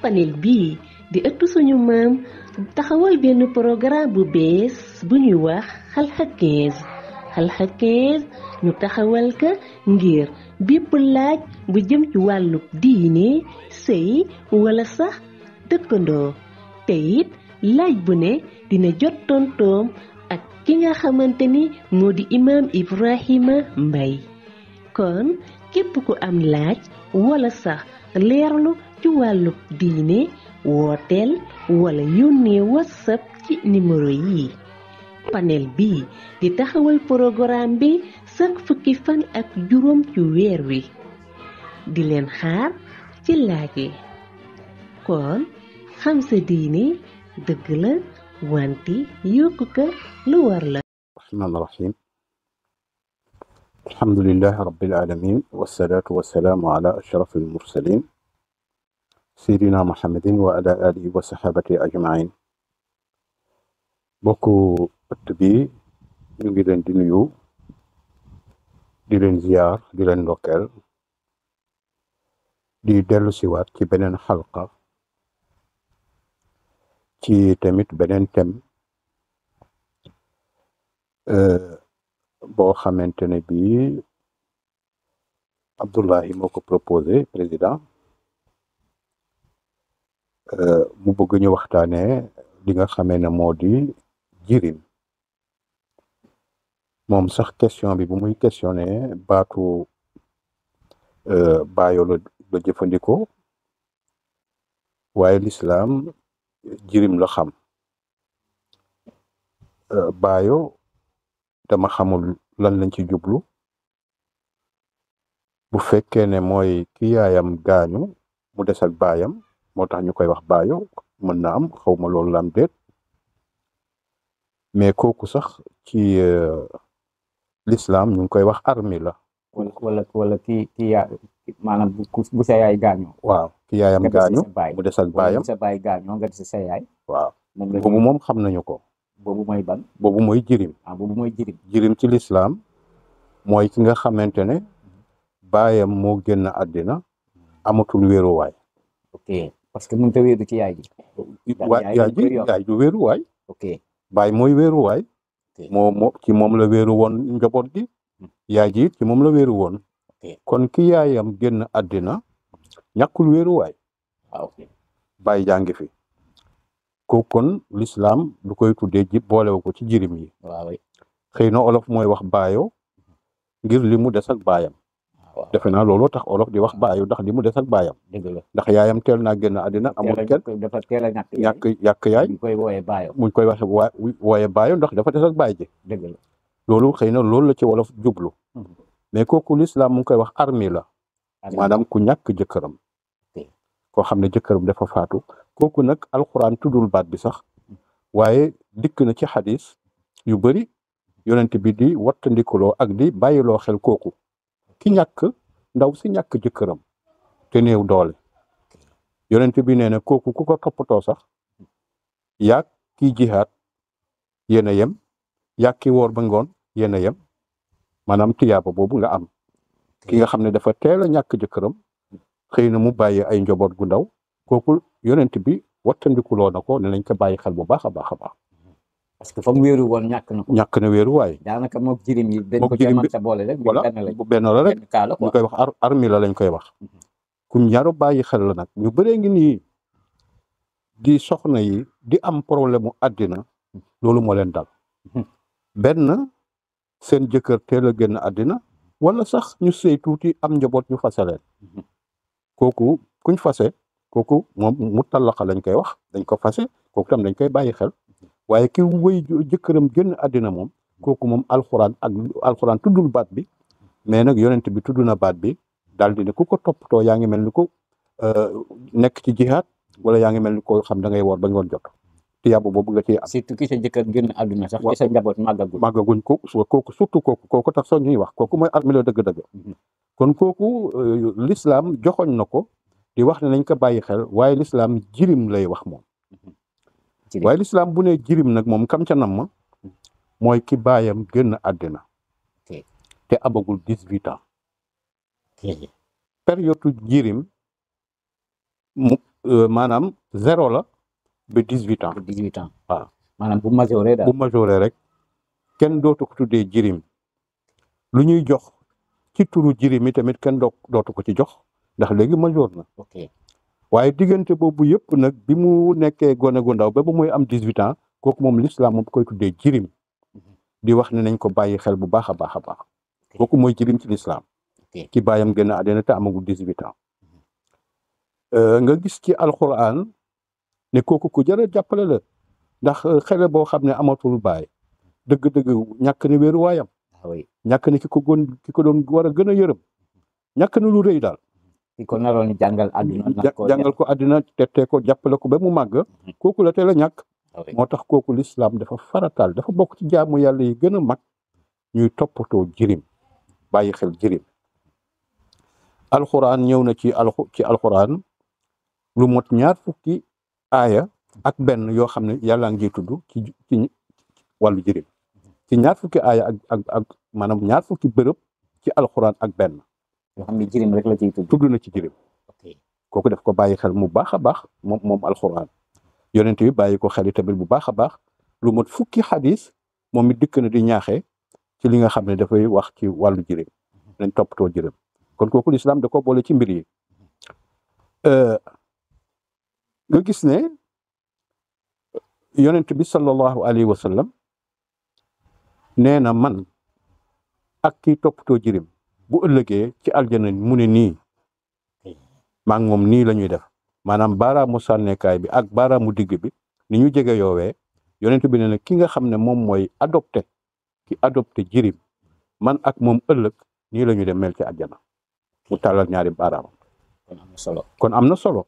panel bii di ëttu suñu maam taxawal benn programme bu bees bu ñuy wax xalxa 15 xalxa 15 ñu taxawal ka ngir bépp laaj bu jëm ci wàllu diine sëy wala sax dëkkandoo te it laaj bu ne dina jot tontoom ak ki nga xamante ni moo di imaam Ibrahima Mbaye kon képp ku am laaj wala sax leerlu ci wàllu diine wooteel wala yónnee whatsapp ci numéro yi panel bii di taxawal programme bi chaque fukki fan ak juróom ci weer wi di leen xaar ci laaj yi kon xam sa diine dëgg la wante yokk ko lu war la. rahmaan rahim alhamdulillahi rabbil alamin wassalaatu wassalaamu ala ashrafil mursalin seydina muhammadin wa ala alihi wa sahabati ajmain bokku ëtt bi ñu ngi leen di nuyu di leen ziyaar di leen ndokkeel di dellu siwaat ci beneen xalqa ci tamit beneen thème boo xamante ne bii Abdullahi moo ko proposé président mu bëgg ñu waxtaanee li nga xamee ne moo di jirim moom sax question bi bu muy questionné baatu baayo la jëfandikoo waaye lislaam jirim la xam baayo dama xamul lan lañ ci jublu bu fekkee ne mooy ki yaayam gaañu mu des ak baayam moo tax ñu koy wax baayo mën na am xawma loolu la am déet mais kooku sax ci l'islam ñu ngi koy wax armi la wala ki yaa maanaam bu sa yaay gaañu waaw ki yaayam gaañu mu des ak baayam sa baay gaañoo nga des sa yaay waaw boobu moom xam nañu ko boobu mooy ban boobu mooy jirim boobu mooy jirim ci l'islam mooy ki nga xamante ne baayam moo génn àddina amatul wéeruwaay ok parce que mënut a wéeru ci yaay ji yaay du wéeruwaay ok baay mooy wéeruwaay moo ci moom la wéeru woon njaboot gi yaay ji it ci moom la wéeru woon kon ki yaayam génn àddina ñàkkul wéeruwaay baay jàngi fi ko kon l'islam du koy tuddee ji boolewu ko ci jirim yi xëy na olof mooy wax baayo ngir li mu des ak baayam defe naa looloo tax olof di wax baayo ndax li mu des ak baayam ndax yaayam teel naa génn àddina amul kenn dafa teel a ñàkk yaay ñu koy wooyee baayo muñ koy waxe wooye baayo ndax dafa des ak baay ji loolu xëy na loolu la ci wolof jublu mais kooku l'islam mu ngi koy wax armi la maanaam ku ñàkk jëkkëram koo xam ne jëkkëram dafa faatu kooku nag alxuraan tuddul baat bi sax waaye dikk na ci xadis yu bari yonent bi di wattandikuloo ak di bàyyiloo xel kooku ki ñàkk ndaw si ñàkk jëkkëram te néew doole yonent bi nee na kooku ku ko toppatoo sax yaag kii jihaat yéen a yem yaag ki woor ba ngoon yéen a yem maanaam tiyaaba boobu nga am ki nga xam ne dafa teel a ñàkk jëkkëram xëy na mu bàyyi ay njaboot gu ndaw kooku yonent bi wattandikuloo na ko ne nañ ko bàyyi xel bu baax a baax a baax parce que fa mu wéeru woon ñàkk na wéeru waaye daanaka moom jirim yi dañ ko mën sa boole rek voilà benn la rek ñu koy wax armi la lañ koy wax ku ñaaro bàyyi xel la nag ñu bëree ngi nii di soxna yi di am problème mu àddina loolu moo leen dal benn seen jëkkër teel a génn àddina wala sax ñu sëy tuuti am njaboot ñu fase leen kooku kuñ fase kooku moom mu tallaxa lañ koy wax dañ ko fase kooku tam dañ koy bàyyi xel waaye ki wëy jëkkëram génn àddina moom kooku moom alxuraan tuddul baat bi mais nag yonent bi tudd na baat bi daal di ne ku ko toppatoo yaa ngi mel ni ko nekk ci jihaad wala yaa ngi mel ni ko xam da ngay woor ba ngoon jot tiyaaba boobu nga ciy am. surtout ki sa jëkkër génn àdduna sax ci sa njaboot màggaguñ ko surtout kooku tax soo ñuy wax kooku mooy armi la dëgg-dëgg kon kooku l'islam joxoñ na ko di wax ne nañ ko bàyyi xel waaye l'islam jirim lay wax moom waaye l'islam bu ne jirim nag moom kam ca nam ma mooy ki baayam génn àddina te abagul 18 ans période jirim mu maanaam 0 la ba 18 ans 18 ans waaw maanaam bu majoré daal bu majoré rek kenn dootu ko tuddee jirim lu ñuy jox ci turu jirim yi tamit kenn dootu ko ci jox ndax léegi major na ok waaye diggante boobu yëpp nag bi mu nekkee gone gu ndaw ba ba muy am 18 ans kooku moom l'islam moom koy tuddee jirim di wax ne nañ ko bàyyi xel bu baax a baax a baax kooku mooy jirim ci l'islam ki bàyyam génn àddina te amagul 18 ans nga gis ci alquran ne kooku ku jar a jàppale la ndax xale boo xam ne amatul baay dëgg-dëgg ñàkk na wéeru waayam ñàkk na ki ko doon war a gën a yërëm ñàkk na lu rëy daal ki ko naroon jàngal àdduna jàngal ko àddina tettee ko jàppale ko ba mu màgg kooku la teel a ñàkk moo tax kooku l'islam dafa farataal dafa bokk ci jaamu yàlla yi gën a mag ñuy toppatoo jirim bàyyi xel jirim alxuraan ñëw na ci alxuraan lu mot 2 fukki aaya ak benn yoo xam ne yàlla ngi tudd ci wàllu jirim ci 2 fukki aaya ak maanaam 2 fukki bërëb ci alxuraan ak benn yoo xam ne jirim rek la ciy tudd na ci jirim kooku daf ko bàyyi xel mu baax a baax moom alxuraan yonent bi bàyyi ko xel tamit bu baax a baax lu mot fukki xadis moom it dikk na di ñaaxee ci li nga xam ne dafay wax ci wàllu jirim nañ toppatoo jirim kon kooku lislaam da ko boole ci mbir yi nga gis ne yonent bi sallallahu alayhi wa sallam nee na man ak kii toppatoo jirim bu ëllëgee ci aljana mu ne nii maa ngi moom nii la ñuy def maanaam baaraamu sànnekaay bi ak baaraamu digg bi ni ñu jege yoowee yonent bi ne na ki nga xam ne moom mooy adopté jirim man ak moom ëllëg nii la ñuy dem mel ci aljana mu tàllal ñaari baaraam kon am na solo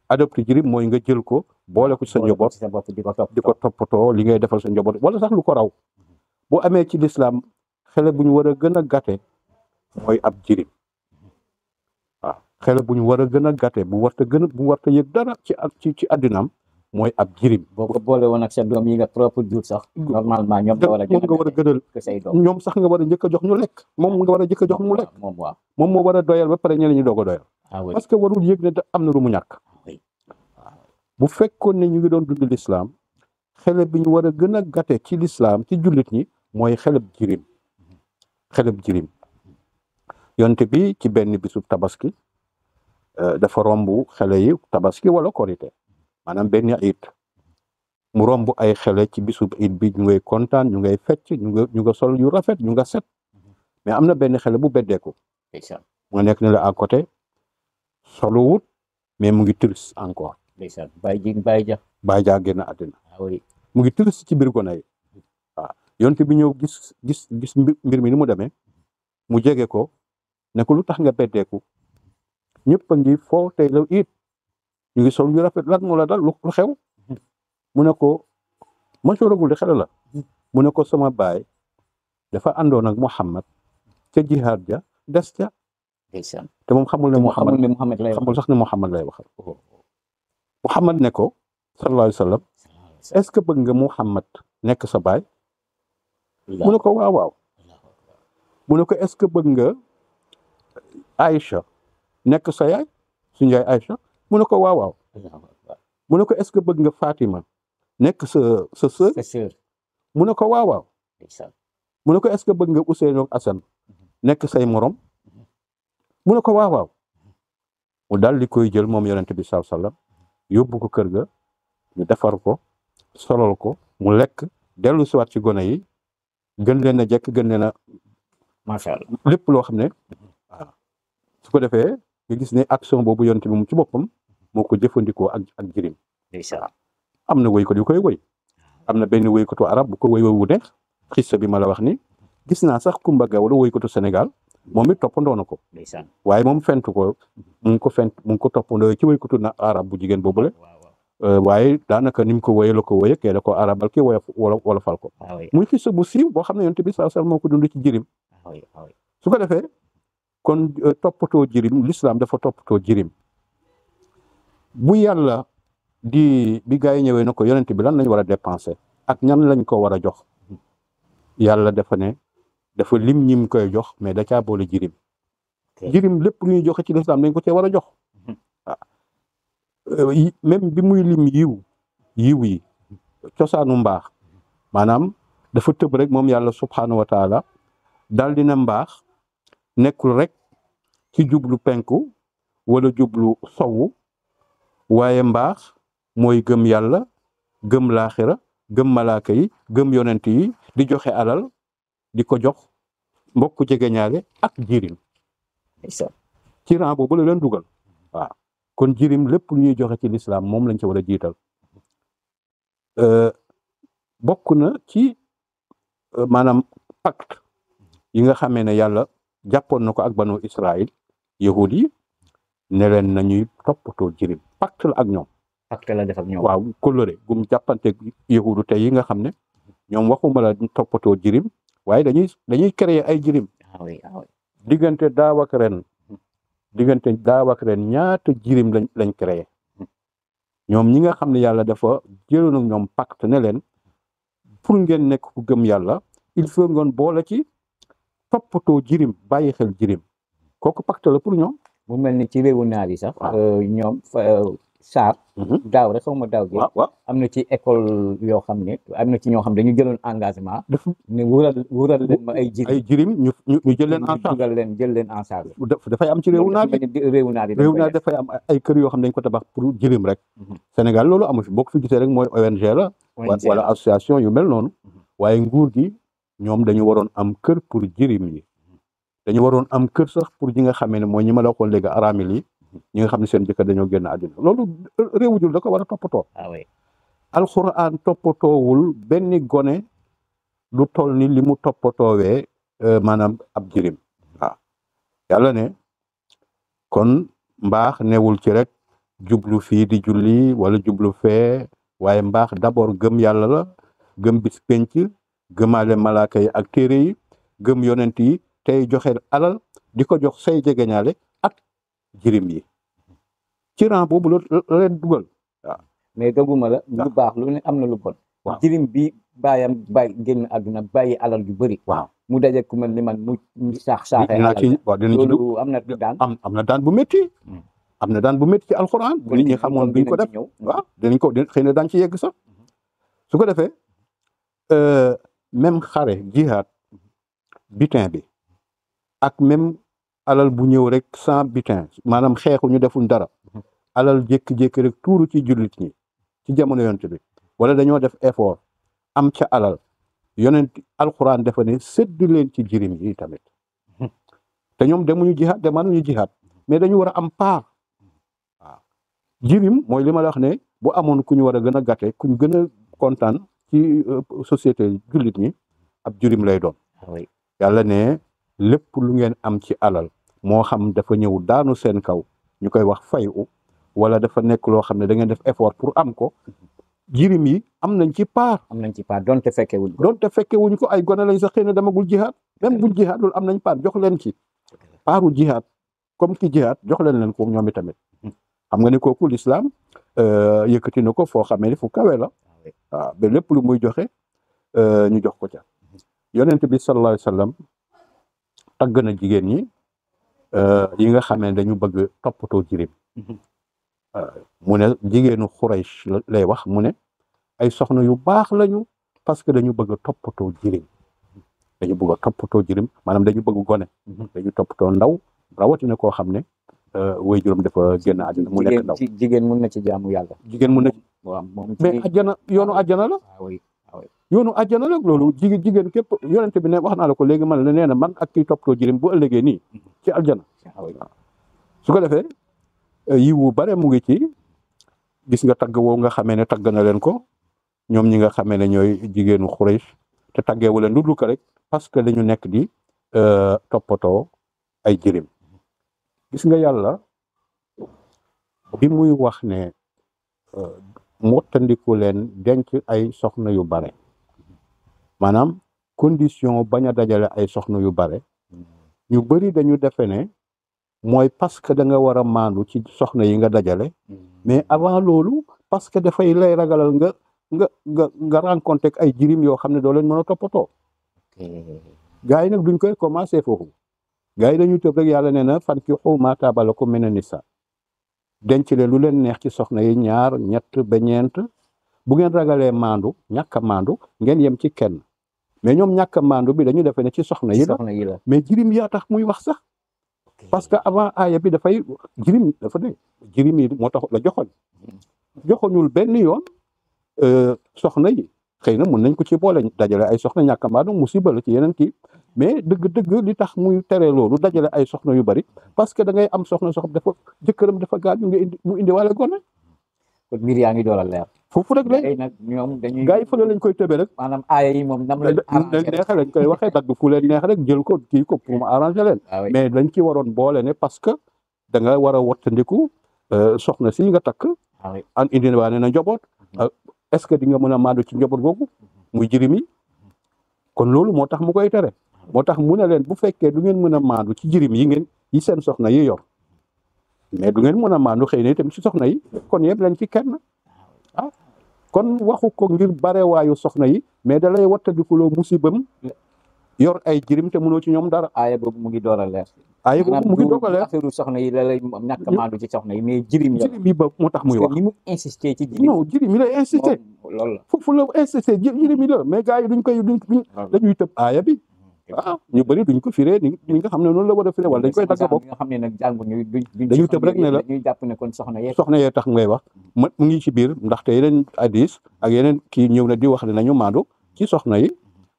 adopté jirim mooy nga jël ko boole ko ci sa njaboot di ko toppatoo li ngay defal sa njaboot wala sax lu ko raw bu amee ci lislaam xele bu ñu war a gën a gàtte mooy ab jirim waaw xele bu ñu war a gën a gàtte bu warta yëg dara ci àddinaam mooy ab jirim boo ko boole woon ak sa doom yi nga propre jur sax normalement ñoom nga war a gënal say doom ñoom sax nga war a njëkk a jox ñu lekk moom nga war a njëkk a jox mu lekk moom moo war a doyal ba pare ñeneen ñu doog a doyal parce que warul yëg ne am na lu mu ñàkk bu fekkoon ne ñu ngi doon dund l'islam xele bi ñu war a gën a gàtte ci l'islam ci jullit ñi mooy xeleb jirim yonte bi ci benn bisub tabaski dafa romb xele yi tabaski wala korite maanaam benn iid mu romb ay xele ci bisub iid bi ñu ngay kontaan ñu ngay fecc ñu nga sol yu rafet ñu nga set mais am na benn xele bu beddeeku mu nga nekk ne la à côté soluwut mais mu ngi triste encore Baye Dia génn àddina mu ngi triste ci biir gone yi waaw yonte bi ñëw gis mbir mi ni mu demee mu jege ko ne ko lu tax nga beddeeku ñëpp a ngi foo tey la it ñu ngi sol yu rafet lan moo la dal lu xew mu ne ko masooragul de xel la mu ne ko sama baay dafa àndoon ak Muhammad ca jihaad ja des ca te moom xamul sax ne Muhammad lay waxal Muhammad ne ko sallallahu alayhi wa sallam est-ce que bëgg nga Muhammad nekk sa baay mu ne ko waaw mu ne ko est-ce que bëgg nga Aïcha nekk sa yaay suñu yaay Aïcha mu ne ko waaw mu ne ko est-ce que bëgg nga Fatima nekk sa sœur mu ne ko waaw mu ne ko est-ce que bëgg nga Ousseynou ak Assane nekk say morom mu ne ko waaw mu daal di koy jël moom yonent bi sallallahu alayhi wasallam yóbbu ko kër ga ñu defar ko solol ko mu lekk dellu siwaat ci gone yi gën leen a jekk gën leen a macha allah lépp loo xam ne waaw su ko defee nga gis ne action boobu yonent bi mu ci boppam moo ko jëfandikoo ak jirim am na woykat yu koy woy am na benn woykatu arab bu ko woy wu neex xissa bi ma la wax ni gis naa sax Kumba Gawlo woykatu Sénégal moom it toppandoo na ko waaye moom fentu ko mu ngi ko toppandoo ci woykatu na arab bu jigéen boobule waaye daanaka ni mu ko woyee la ko woyee kee da ko arabal kii wala fal ko muy xissa bu siiw boo xam ne yonent bi sallallahu alayhi wasallam moo ko dund ci jirim su ko defee kon toppatoo jirim l'islam dafa toppatoo jirim bu yàlla bi gaa yi ñëwee na ko yonent bi lan lañ war a dépenser ak ñan lañ ko war a jox yàlla dafa lim ñim koy jox mais da caa boole jirim lépp lu ñuy joxe ci l'islam dañ ko cee war a jox waaw même bi muy lim yiw yi cosaanu mbaax maanaam dafa tëb rek moom yàlla subhaanahu wa taala daal dina mbaax nekkul rek ci jublu penku wala jublu sowu waaye mbaax mooy gëm yàlla gëm laaxira gëm malaaka yi gëm yonent yi di joxe alal di ko jox mbokk jegeñaale ak jirim ci rang boobu la leen dugal waaw kon jirim lépp lu ñuy joxe ci lislaam moom lañ ci war a jiital bokk na ci maanaam pacte yi nga xamee ne yàlla jàppoon na ko ak banu Israël yahud yi ne leen nañuy toppatoo jirim pacte la ak ñoom. pacte la def ak ñoom. waaw kóllëre gum jàppanteeg yahudu tey yi nga xam ne ñoom waxuma la toppatoo jirim waaye dañuy créer ay jirim. diggante daaw ak ren ñaata jirim lañ créer ñoom ñi nga xam ne yàlla dafa jëloon ak ñoom pacte ne leen pour ngeen nekk ku gëm yàlla il faut ngeen boole ci toppatoo jirim bàyyi xel jirim kooku pacte la pour ñoom. mu mel ni ci réewu naar yi sax. ñoom Sarr. daaw rek xaw ma daaw. waaw am na ci école yoo xam ne am na ci ñoo xam dañu jëloon engagement. ne wural leen ma ay jirim ñu jël leen en charge jël leen en charge. dafay am ci réewu naar yi dafay am ay kër yoo xam ne dañ ko tabax pour jirim rek. Sénégal loolu amu fi boo ko fi gisee rek mooy ONG la. wala association yu mel noonu. waaye nguur gi ñoom dañu waroon am kër pour jirim yi. dañu waroon am kër sax pour ñi nga xamee ne mooy ñi ma la waxoon léegi aramil yi ñi nga xam ne seen jëkkër dañoo génn àddina loolu réewu jul da ko war a toppatoo. alxuraan toppatoowul benn gone lu toll ni li mu toppatoowee maanaam ab jirim waaw yàlla ne kon mbaax newul ci rek jublu fii di julli wala jublu fee waaye mbaax d'abord gëm yàlla la gëm bis penc gëmaale malaaka yi ak téere yi gëm yonent yi tey joxe alal di ko jox say jegeñaale ak jirim yi ci rang boobu la leen dugal waaw. mais doguma la lu baax lu ne am na lu bon. waaw jirim bi bàyyam génn àdduna bàyyi alal yu bëri. waaw mu daje ku mel ni man mu saaxee alal loolu am na daan am na daan bu métti. am na daan bu métti ci alxuraan. bu nit ñi xamoon duñ ko def waaw dinañ ko xëy na daan ci yegg sax su ko defee même xare jihaad butin bi. ak même alal bu ñëw rek sans butin maanaam xeexu ñu deful dara alal jékki-jékki rek tuuru ci jullit ñi ci jamono yonent bi wala dañoo def effort am ca alal yonent alxuraan dafa ne séddu leen ci jirim yi tamit te ñoom demuñu jihaad demanuñu jihaad mais dañu war a am part waaw jirim mooy li ma la wax ne bu amoon ku ñu war a gën a gàtte ku ñu gën a kontaan ci société jullit ñi ab jirim lay doon yàlla ne lépp lu ngeen am ci alal moo xam dafa ñëw daanu seen kaw ñu koy wax fayu wala dafa nekk loo xam ne da ngeen def effort pour am ko jirim yi am nañ ci part. donte fekke wuñ ko ay gone lañ sax xëy na demagul jihaad même buñ jihaad loolu am nañ part jox leen ci paaru jihaad comme ki jihaad jox leen ko ñoom tamit xam nga ne kooku l'islam yëkkati na ko foo xamee ne fu kawe la waaw ba lépp lu muy joxe ñu jox ko ca yonent bi sallallahu alayhi wa sallam tagg na jigéen ñi yi nga xam ne dañu bëgg toppatoo jirim mu ne jigéenu Xuraysh lay wax mu ne ay soxna yu baax lañu parce que dañu bëgg toppatoo jirim maanaam dañu bëgg gone dañu toppatoo ndaw rawatina koo xam ne waajuram dafa génn àddina mu nekk ndaw jigéen mun na ci jaamu yàlla jigéen mun na ci mais àjjana yoonu àjjana la yoonu àjjana la loolu jigéen képp yonente bi ne wax naa la ko léegi man la nee na man ak kii toppatoo jirim bu ëllëgee nii ci aljana su ko defee yiwu bare mu ngi ci gis nga tagg woo nga xamee ne tagg na leen ko ñoom ñi nga xamee ne ñooy jigéenu Xuraysh te taggeewu leen lu dul ko rek parce que dañu nekk di toppatoo ay jirim gis nga yàlla bi muy wax ne mottandiku leen denc ay soxna yu bare maanaam condition bañ a dajale ay soxna yu bare ñu bari dañu defe ne mooy parce que da nga war a maandu ci soxna yi nga dajale mais avant loolu parce que dafay lay ragalal nga rencontré ak ay jirim yoo xam ne doo leen mën a toppatoo gars yi nag duñ koy commencé foofu gars yi dañuy tëb rek yàlla nee na fankihu maa taaba lakum mina nisaa denc leen lu leen neex ci soxna yi ñaar ñett ba ñeent bu ngeen ragalee maandu ñàkk a maandu ngeen yem ci kenn mais ñoom ñàkk a maandu bi dañu defee ne ci soxna yi la mais jirim yaa tax muy wax sax parce que avant aaya bi dafay jirim dafa ne jirim yi moo tax la joxoñul benn yoon soxna yi xëy na mën nañ ko ci boole dajale ay soxna ñàkk a maandu musiba la ci yeneen kii mais dëgg-dëgg li tax muy tere loolu dajale ay soxna yu bari parce que da ngay am soxna dafa jëkkëram dafa gaañu nga mu indi wala gone. kon mbir yaa ngi door a leer. foofu rek lay nag ñoom dañuy. gars yi fële lañ koy tëbee rek. maanaam aaya yi moom nam leen neexee lañ koy waxee dagg fu leen neex rek jël ko kii ko pour mu arranger leen. mais dañ ci waroon boole ne parce que da nga war a wattandiku soxna si nga takk. an indi waa ne na njaboot. est-ce que di nga mën a maandu ci njaboot googu muy jirim yi kon loolu moo tax mu koy tere moo tax mu ne leen bu fekkee du ngeen mën a maandu ci jirim yi ngeen yi seen soxna yi yor mais du ngeen mën a maandu xëy na itam ci soxna yi kon yëpp leen ci kenn kon waxu ko ngir barewaayu soxna yi mais da lay wattandikuloo musibam yor ay jirim te mënoo ci ñoom dara. aaya boobu mu ngi door a leer. aaya boobu mu ngi door a leer affaire soxna yi la lay ñàkk a maandu ci soxna yi mais jirim yi ba moo tax muy wax. ni mu insisté ci jirim. non jirim yi lay insisté. loolu la foofu la insisté jirim yi la mais gars yi duñ dañuy tëb aaya bi. ñu bëri duñ ko firee ni nga xam ne noonu la war a firee wala dañ koy dagg bopp. nga xam ne nag jànguñu dañuy tëb rek ne la dañuy jàpp ne kon soxna yee tax ngay wax mu ngi ci biir ndaxte yeneen hadis ak yeneen kii ñëw na di wax ne nañu maandu ci soxna yi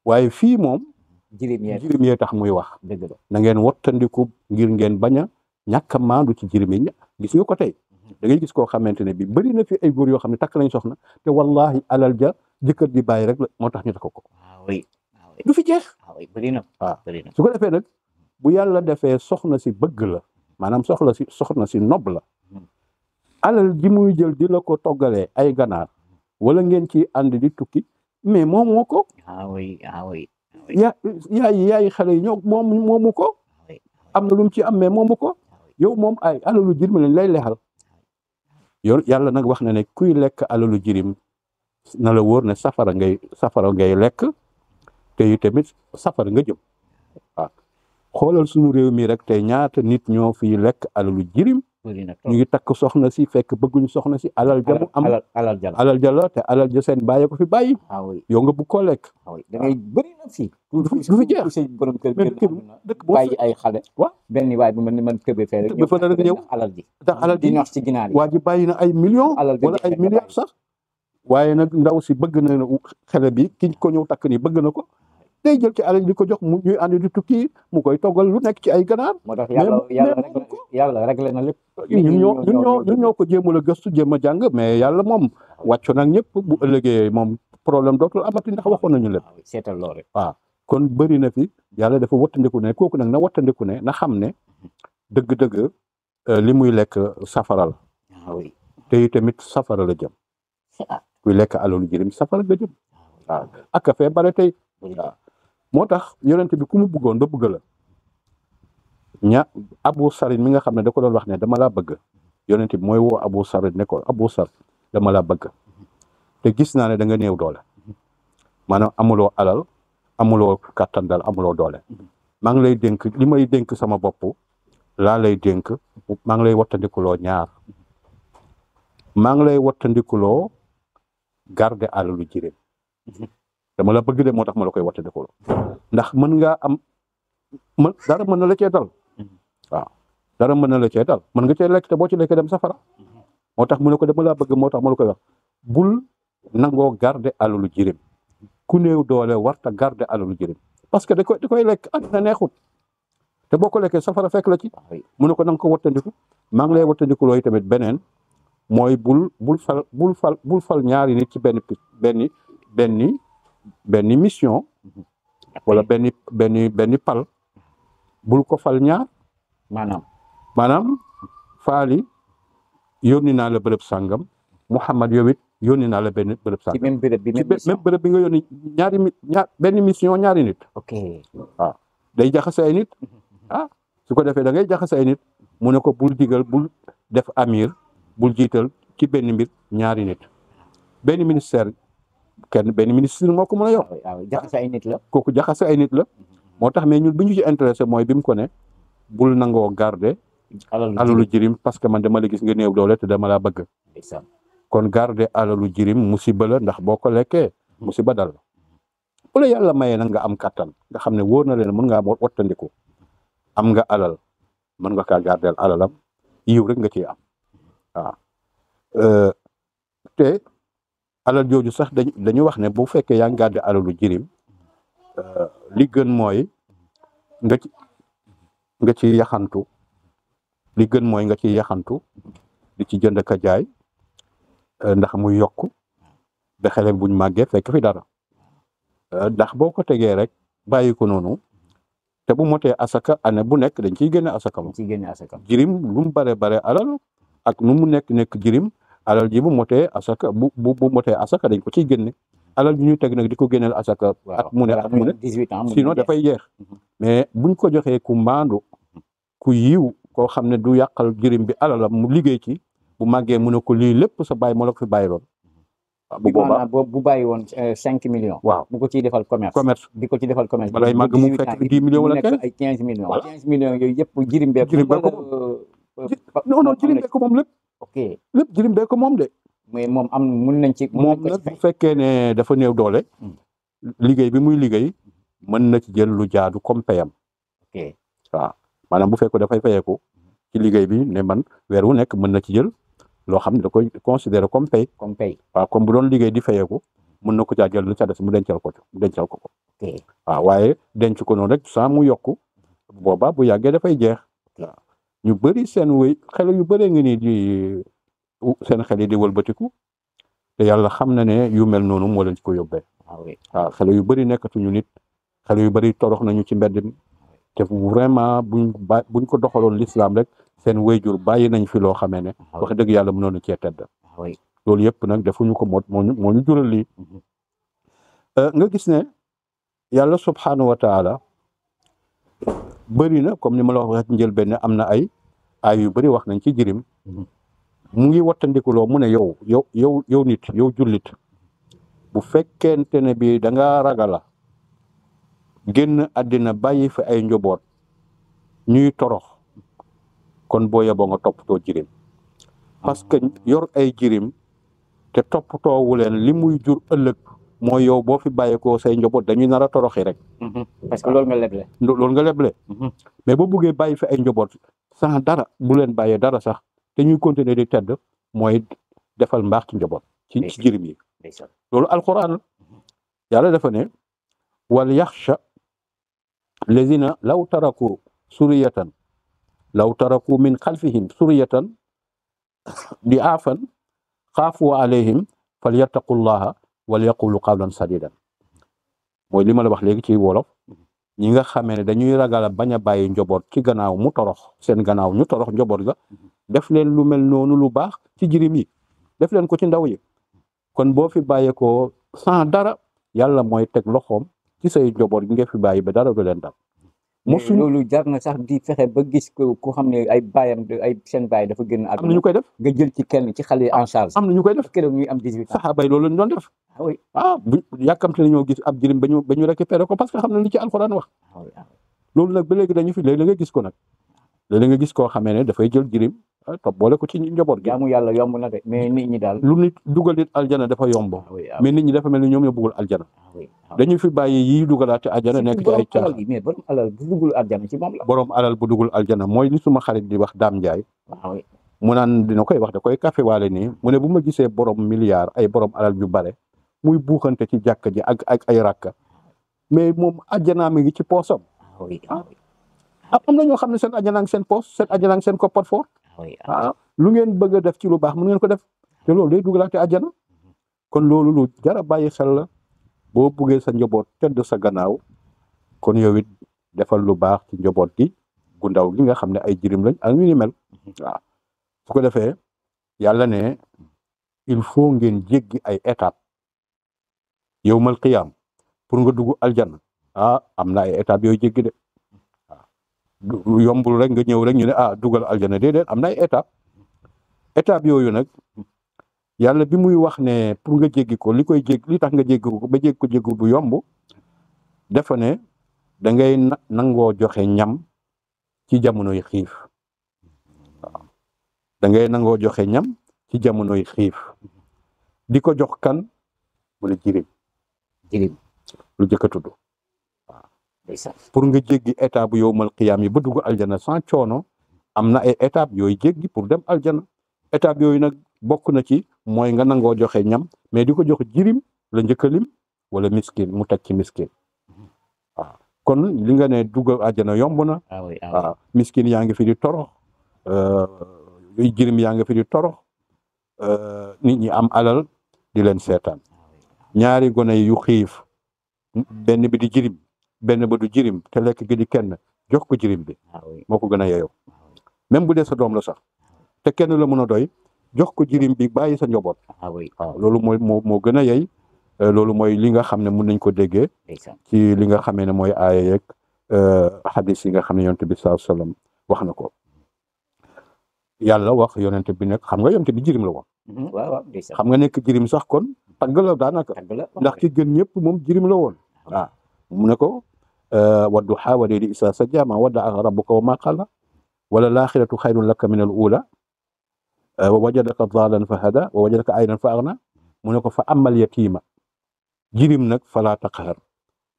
waaye fii moom jirim yee tax muy wax na ngeen wattandiku ngir ngeen bañ a ñàkk a maandu ci jirim yi gis nga ko tey da ngay gis koo xamante ne bi bëri na fi ay góor yoo xam ne takk nañ soxna te wallahi alal ja jëkkër ji bàyyi rek la moo tax ñu takk ko du fi jeex waaw su ko defee nag bu yàlla defee soxna si bëgg la maanaam soxna si nob la alal ji muy jël di la ko toggalee ay ganaar wala ngeen ci ànd di tukki mais moomoo ko yaay xale yi ñoo moomu ko am na lu mu ci am mais moomu ko yow moom ay alalu jirim lañ lay leexal yow yàlla nag wax na ne kuy lekk alalu jirim na la wóor ne safara ngay lekk te tamit safara nga jëm waaw xoolal suñu réew mi rek tey ñaata nit ñoo fi lekk alalu jirim ñu ngi takk soxna si fekk bëgguñu soxna si alal ja mu am alal ja la te alal ja seen bàyyi ko fi bàyyi yow nga bëgg koo lekk da ngay bëri na fii du fi jeex seen borom kër dëkk bàyyi ay xale benn waay bu man tëbe fee rek ñëw alal ji ndax alal ji di ñox ci ginaar yi waa ji bàyyi na ay millions wala ay milliards sax waaye nag ndaw si bëgg na xale bi ki ko ñëw takk nii bëgg na ko day jël ci alal di ko jox mu ñuy ànd di tukki mu koy toggal lu nekk ci ay ganaar. moo tax yàlla réglé na lépp. ñun ñoo ko jéemul a gëstu jéem a jàng mais yàlla moom wàccu nag ñëpp bu ëllëgee moom problème dootul amati ndax waxoon nañu lépp. seetal loolu rek. waaw kon bëri na fi yàlla dafa wattandiku ne kooku nag na wattandiku ne na xam ne dëgg-dëgg li muy lekk safara la. te tamit safara la jëm. kuy lekk alalu jirim safara la jëm. waaw ak a fee bare tey. waaw moo tax yonent bi ku mu bëggoon ba bëgg la Abu Sarin mi nga xam ne da ko doon wax ne dama laa bëgg yonent bi mooy woo Abu Sarin ne ko Abu Sar dama laa bëgg te gis naa ne da nga néew doole maanaam amuloo alal amuloo kàttandal amuloo doole maa ngi lay dénk li may dénk sama bopp laa lay dénk maa ngi lay wattandikuloo ñaar maa ngi lay wattandikuloo garder alalu jirim dama la bëgg de moo tax ma la koy wattandikuloo ndax mën ngaa am dara mën na la cee dal waaw dara mën na la cee dal mën nga cee lekk te boo ci lekkee dem safara moo tax mu ne ko dama laa bëgg moo tax ma la koy wax bul nangoo garder alalu jirim ku néew doole warta garder alalu jirim parce que da koy lekk àddina neexut te boo ko lekkee safara fekk la ci mu ne ko nanga ko wattandiku maa ngi lay wattandikuloo yi tamit beneen mooy bul fal ñaari nit ci benn mission wala benn pal bul ko fal ñaar maanaam faali yónni naa la bërëb sàngam Muhammad yow it yónni naa la benn bërëb sàngam ci même bërëb bi nga yónni benn mission ñaari nit waaw day jaxase ay nit su ko defee da ngay jaxase ay nit mu ne ko bul digal bul def amir bul jiital ci benn mbir ñaari nit benn ministère benn ministre moo ko mën a yor jaxase ay nit la kooku jaxase ay nit la moo tax mais ñun bi ñu ci intéressé mooy bi mu ko ne bul nangoo garder alalu jirim parce que man dama la gis nga néew doole te dama laa bëgg kon garder alalu jirim musiba la ndax boo ko lekkee musiba dal bu la yàlla mayee nag nga am kattan nga xam ne wóor na leen mën ngaa wattandiku am nga alal mën nga kaa gardeel alalam yiw rek nga ciy am waaw te alal jooju sax dañu wax ne bu fekkee yaa ngi garder alalu jirim li gën mooy nga ci yaxantu li gën mooy nga ci yaxantu di ci jënd ka jaay ndax muy yokk ba xale buñ màggee fekk fi dara ndax boo ko tegee rek bàyyi ko noonu te bu motee asaka année bu nekk dañ ciy génne asaka moom jirim lu mu bare alal ak nu mu nekk jirim alal ji bu motee asaka bu motee asaka dañ ko ciy génne alal ji ñuy teg nag di ko génneel asaka at mu ne sinon dafay jeex mais buñ ko joxee ku maandu ku yiw koo xam ne du yàqal jirim bi alalam mu liggéey ci bu màggee mu ne ko lii lépp sa bàyyi moo la ko fi bàyyi loon bu boobaa bu bàyyi woon 5 millions. waaw bu ko ciy defal commerce. di ko ci defal commerce. balay màgg mu fekk 10 millions wala 15 ay 15 millions. 15 millions yooyu yëpp jirim bee ko non jirim bee ko moom lépp. ok lépp jirim bee ko moom de. mais moom mun nañ ci. moom nag bu fekkee ne dafa néew doole. liggéey bi muy liggéey mën na ci jël lu jaadu comme payam. ok waaw maanaam bu fekkee dafay fayeeku ci liggéey bi ne man weer wu nekk mën na ci jël. loo xam ne da koy considéré comme pay waaw comme bu doon liggéey di fayeeku mën na ko caa jël lu ca des mu dencal ko waaw waaye denc ko noonu rek sans mu yokku boobaa bu yàggee dafay jeex waaw ñu bëri seen wéy xel yu bëree ngi nii di seen xel yi di wëlbatiku te yàlla xam na ne yu mel noonu moo leen ci ko yóbbee waaw xel yu bëri nekkatuñu nit xel yu bëri torox nañu ci mbedd mi te vraiment buñ ko doxaloon l'islam rek seen wéyjur bàyyi nañ fi loo xamee ne wax dëgg yàlla mënoon na cee tedd loolu yëpp nag defuñu ko moo ñu jural lii nga gis ne yàlla subhanahu wa taala bëri na comme ni ma la wax njëlbéen am na ay yu bëri wax nañ ci jirim mu ngi wattandikuloo mu ne yow nit yow jullit bu fekkente ne bi da nga ragala génn àddina bàyyi fi ay njaboot ñuy torox kon boo yeboo nga toppatoo jirim parce que yor ay jirim te toppatoowu leen li muy jur ëllëg mooy yow boo fi bàyyeekoo say njaboot dañuy nar a toroxi rek. parce que loolu nga leble. mais boo buggee bàyyi fi ay njaboot sans dara bu leen bàyyee dara sax te ñuy continuer di tedd mooy defal mbaax ci njaboot. ci jirim yi. loolu alquran yàlla dafa ne wal yaxsha lazina law taraku suriyatan law taraku min xalfihim suriyatan di aafan xaafu alayhim fal yattaqullaha wal yaqulu qawlan sadidan mooy li ma la wax léegi ci wolof ñi nga xamee ne dañuy ragal a bañ a bàyyi njaboot ci gannaaw mu torox seen gannaaw ñu torox njaboot ga def leen lu mel noonu lu baax ci jirim yi def leen ko ci ndaw yi kon boo fi bàyyeekoo sans dara yàlla mooy teg loxoom ci say njaboot gi nga fi bàyyi ba dara du leen dal. loolu jar na sax di fexe ba gis ko ku xam ne ay baayam ay seen baay dafa génn àdduna. am na ñu koy def nga jël ci kenn ci xale en charge. am na ñu koy def keroog ñuy am 18 ans. saxaaba yi loolu lañ doon def. oui bu yàkkamte nañoo gis ab jirim ba ñu récupéré ko parce que xam na li ci alxuraan wax. loolu nag ba léegi dañu fi léegi nga gis ko nag léegi nga gis koo xamee ne dafay jël jirim topp boole ko ci njaboot gi. jaamu yàlla yomb na de mais nit ñi daal. lu nit dugal nit aljana dafa yomb. mais nit ñi dafa mel ni ñoom ñoo bëggul aljana. dañu fi bàyyi yii dugalaate aljana nekk ci ay caaxaan. mais borom alal bu duggul aljana ci moom la. borom alal bu duggul aljana mooy li suma xarit di wax Dame Ndiaye. mu naan dina koy wax da koy café waale nii mu ne bu ma gisee borom milliard ay borom alal yu bare muy buuxante ci jàkka ji ak ay rakka mais moom aljana mi ngi ci poosam. am na ñoo xam ne seen aljana ak seen poos seen aljana ak seen koppar foor. lu ngeen bëgg a def ci lu baax mën ngeen ko def te loolu day dugalaate àjjana kon loolu lu jar a bàyyi xel la boo buggee sa njaboot tedd sa gannaaw kon yow it defal lu baax ci njaboot gi gu ndaw gi nga xam ne ay jirim lañ ak ñu ni mel waaw su ko defee yàlla ne il faut ngeen jéggi ay étape yawmal qiyaam pour nga dugg aljana am na ay étapes yooyu jéggi de waaw yombul rek nga ñëw rek ñu ne dugal aljana déedéet am na ay étape yooyu nag yàlla bi muy wax ne pour nga jéggi ko li tax nga jéggi ko ba jéggi ko jéggi bu yomb dafa ne da ngay nangoo joxe ñam ci jamonoy xiif da ngay nangoo joxe ñam ci jamonoy xiif di ko jox kan mu ne jirim lu jëkk a tudd pour nga jéggi étape yowmal qiyaam yi ba dugg aljana sans coono am na ay étape yooyu jéggi pour dem aljana étape yooyu nag bokk na ci mooy nga nangoo joxe ñam mais di ko jox jirim la njëkk a lim wala miskin mu teg ci miskin waaw kon li nga ne dugg aljana yomb na waaw miskin yaa ngi fi di torox jirim yaa ngi fi di torox nit ñi am alal di leen seetaan ñaari gone yu xiif benn bi di jirim benn ba du jirim te lekk gi di kenn jox ko jirim bi moo ko gën a yeyoo même bu dee sa doom la sax te kenn la mën a doy jox ko jirim bi bàyyi sa njaboot waaw loolu mooy moo gën a yey loolu mooy li nga xam ne mun nañ ko déggee ci li nga xamee ne mooy aaya yeeg xadis yi nga xam ne yonent bi sallallahu alayhi wasallam wax na ko yàlla wax yonent bi nekk xam nga yonent bi jirim la woon xam nga nekk jirim sax kon tagg la daanaka ndax ki gën ñëpp moom jirim la woon waaw mu ne ko wadduhaa wa layli izaa sajaa maa waddaaka rabbuka wa maa qalaa wala laaxiratu xayrun laka min al uulaa wa wajadaka daalan fa hadaa wa wajadaka aylan fa aghnaa mu ne ko fa ammal yatiima jirim nag falaa taqhar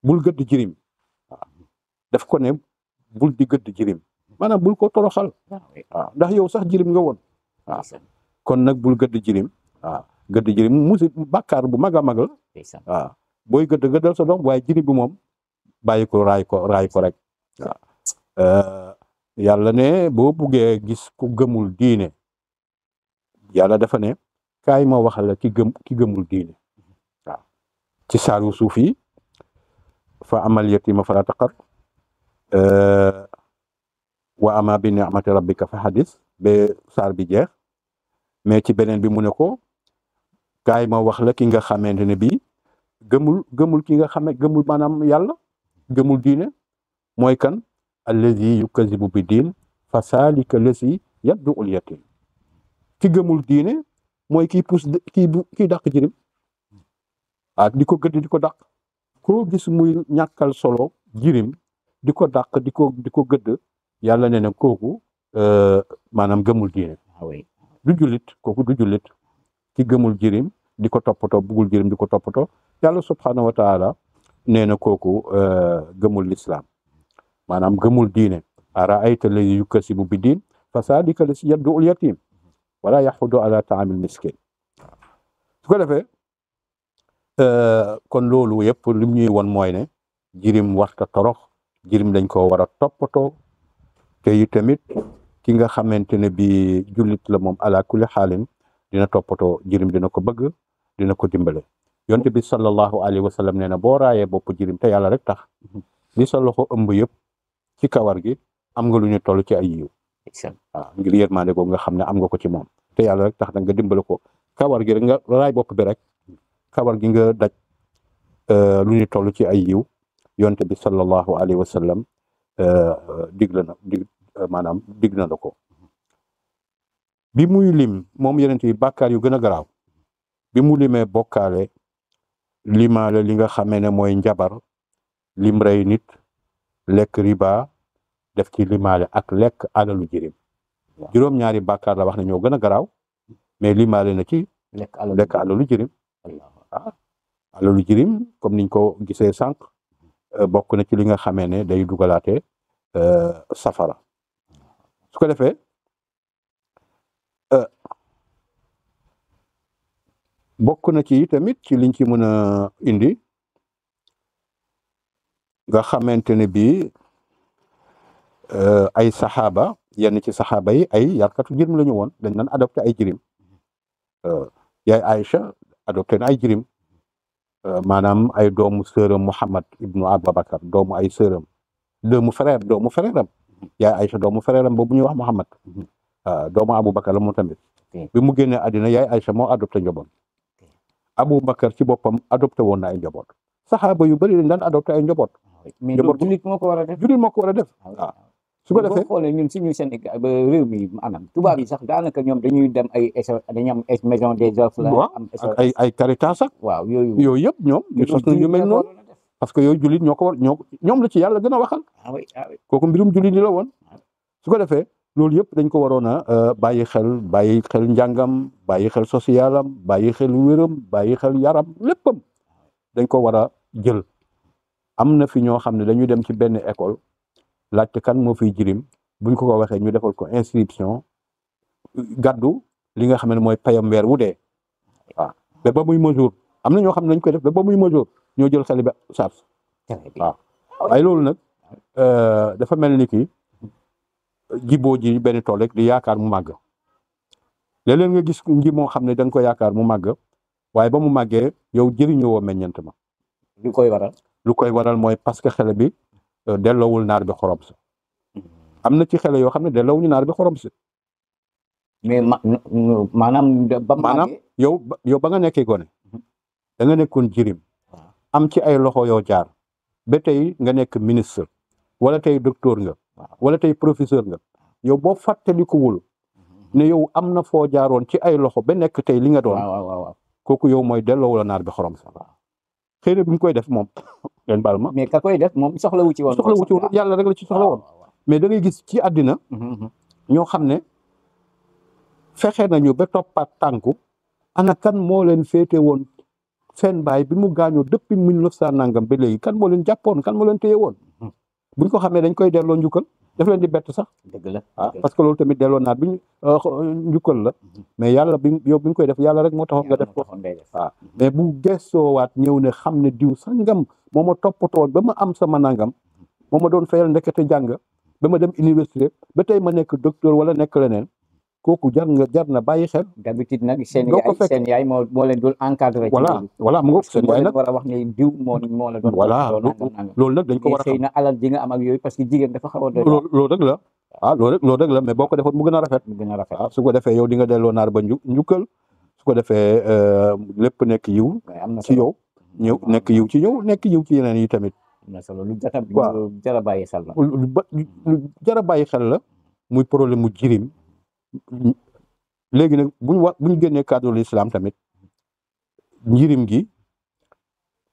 bul gëdd jirim waaw daf ko ne bul di gëdd jirim maanaam bul ko toroxal waaw ndax yow sax jirim nga woon waaw kon nag bul gëdd jirim waaw gëdd jirim bàkkaar bu mag a mag la waaw booy gëddal sa doom waaye jirim bi moom bàyyi ko raay ko rek waaw yàlla ne boo buggee gis ku gëmul diine yàlla dafa ne kaay ma waxal la ki gëmul diine waaw ci saaru suuf yi fa amal yatima fala taqhar wa ama bi ni'mati rabbika fa hadis ba saar bi jeex mais ci beneen bi mu ne ko kaay ma wax la ki nga xamante ne bii gëmul ki nga xame gëmul maanaam yàlla gëmul diine mooy kan allazi yukazibu bi diin fa saalika lazi yaddu'ul yatim ki gëmul diine mooy kii pousse kii dàq jirim ak di ko gëdd di ko dàq koo gis muy ñàkkal solo jirim di ko dàq di ko gëdd yàlla ne na kooku maanaam gëmul diine du jullit kooku du jullit ki gëmul jirim di ko toppatoo bugul jirim di ko toppatoo yàlla subhaanahu wa taala nee na kooku gëmul lislaam maanaam gëmul diine araayta allazi yukasibu bi diin fa saalika lazi yaddu'ul yatim wala yaxudu ala taamil miskin su ko defee kon loolu yëpp lim ñuy won mooy ne jirim warta torox jirim dañ ko war a toppatoo te yi tamit ki nga xamante ne bi jullit la moom ala kulli xaalin dina toppatoo jirim dina ko bëgg dina ko dimbale yonte bi sallallahu alayhi wa sallam nee na boo raayee bopp jirim te yàlla rek tax li sa loxo ëmb yëpp ci kawar gi am nga lu ñu toll ci ay yiw waaw ngir yërmande googu nga xam ne am nga ko ci moom te yàlla rek tax na nga dimbale ko kawar gi rek nga raay bopp bi rek kawar gi nga daj lu ñu toll ci ay yiw yonte bi sallallahu alayhi wa sallam dig na la ko bi muy lim moom yeneen yi bàkkaar yu gën a garaaw bi mu limee bokkaale limaale li nga xamee ne mooy njabar lim rey nit lekk riba def ci limaale ak lekk alalu jirim juróom-ñaari bàkkaar la wax ne ñoo gën a garaaw mais limaale na ci lekk alalu jirim alalu jirim comme niñ ko gisee sànq bokk na ci li nga xamee ne day dugalaate safara su ko defee bokk na ci tamit ci liñ ci mën a indi nga xamante ne bii ay saxaaba yenn ci saxaaba yi ay yarkatu jirim la ñu woon dañ naan adopté ay jirim yaay Aïcha adopté na ay jirim maanaam ay doomu sëram Muhammad ibnu Abubakar doomu ay sëram doomu frère am yaay Aïcha doomu frère am boobu ñuy wax Muhammad doomu Abubakar la moom tamit bi mu génnee àddina yaay Aïcha moo adopté njaboot Abubakar ci boppam adopté woon na ay njaboot saxaaba yu bëri dañ daan adopté ay njaboot mais loolu jullit moo ko war a def jullit moo ko war a def waaw su ko defee boo xoolee ñun suñu Sénégal ba réew mi anam tubaab yi sax daanaka ñoom dañuy dem dañuy am maison des orphelins am ay Caritas sax waaw yooyu yëpp ñoom ñu sos na ñu mel noonu parce que yooyu jullit ñoo ko war ñoom la ci yàlla gën a waxal kooku mbirum jullit ñi la woon su ko defee loolu yëpp dañ ko waroon a bàyyi xel njàngam bàyyi xel socialam bàyyi xel wéram bàyyi xel yaram léppam dañ ko war a jël. am na fi ñoo xam ne dañuy dem ci benn école laajte kan moo fiy jirim buñ ko waxee ñu defal ko inscription gàddu li nga xam ne mooy payam weer wu dee waaw ba muy mesure am na ñoo xam ne dañ koy def ba muy mesure ñoo jël xale bi charge waaw waaye loolu nag dafa mel ni ki jiboo ji benn tool rek di yaakaar mu màgg léeg-léeg nga gis nji moo xam ne da nga ko yaakaar mu màgg waaye ba mu màggee yow jëriñoo meññant ma lu koy waral mooy parce que xale bi delloowul naar bi xorom si am na ci xale yoo xam ne delloowuñu naar bi xorom si mais maanaam yow ba nga nekkee gone da nga nekkoon jirim am ci ay loxo yoo jaar ba tey nga nekk ministre wala tey docteur nga wala tey professeur nga yow boo fàttalikuwul ne yow am na foo jaaroon ci ay loxo ba nekk tey li nga doon kooku yow mooy delloo la naar bi xorom sa xëy na bi mu koy def moom leen baal ma mais ka koy def moom soxlawu ci woon yàlla rek la ci soxla woon mais da ngay gis ci àddina ñoo xam ne fexe nañu ba toppaat tànku ana kan moo leen féete woon seen baay bi mu gaañoo depuis 1900 nangam ba léegi kan moo leen jàppoon kan moo leen téye woon buñ ko xamee dañ koy delloo njukkal daf leen di bett sax dëgg la parce que loolu tamit delloo naat bi njukkal la mais yàlla bi nga koy def yàlla rek moo taxoon nga def ko waaw mais bu gëstoowaat ñëw ne xam ne diw sangam moo ma toppatoon ba ma am sama nangam moo ma doon fayal ndekete jàng ba ma dem université ba tey ma nekk docteur wala nekk leneen kooku jar na bàyyi xel. d'habitude nag seen yaay moo leen dul encadré. voilà mu ngoog seen yaay nag war a wax ne diw moo la doon. voilà loolu nag dañ ko war a xam xëy na alal ji nga am ak yooyu parce que jigéen dafa xaw a. loolu rek la loolu rek la mais boo ko defoon mu gën a rafet. su ko defee yow di nga delloo naar ba njukkal su ko defee lépp nekk yiw ci yow ñëw nekk yiw ci ñëw nekk yiw ci yeneen yi tamit. am na solo lu jar a bàyyi xel la. lu jar a bàyyi xel la muy problème mu jirim léegi nag buñ génnee cadre l'islam tamit njirim gi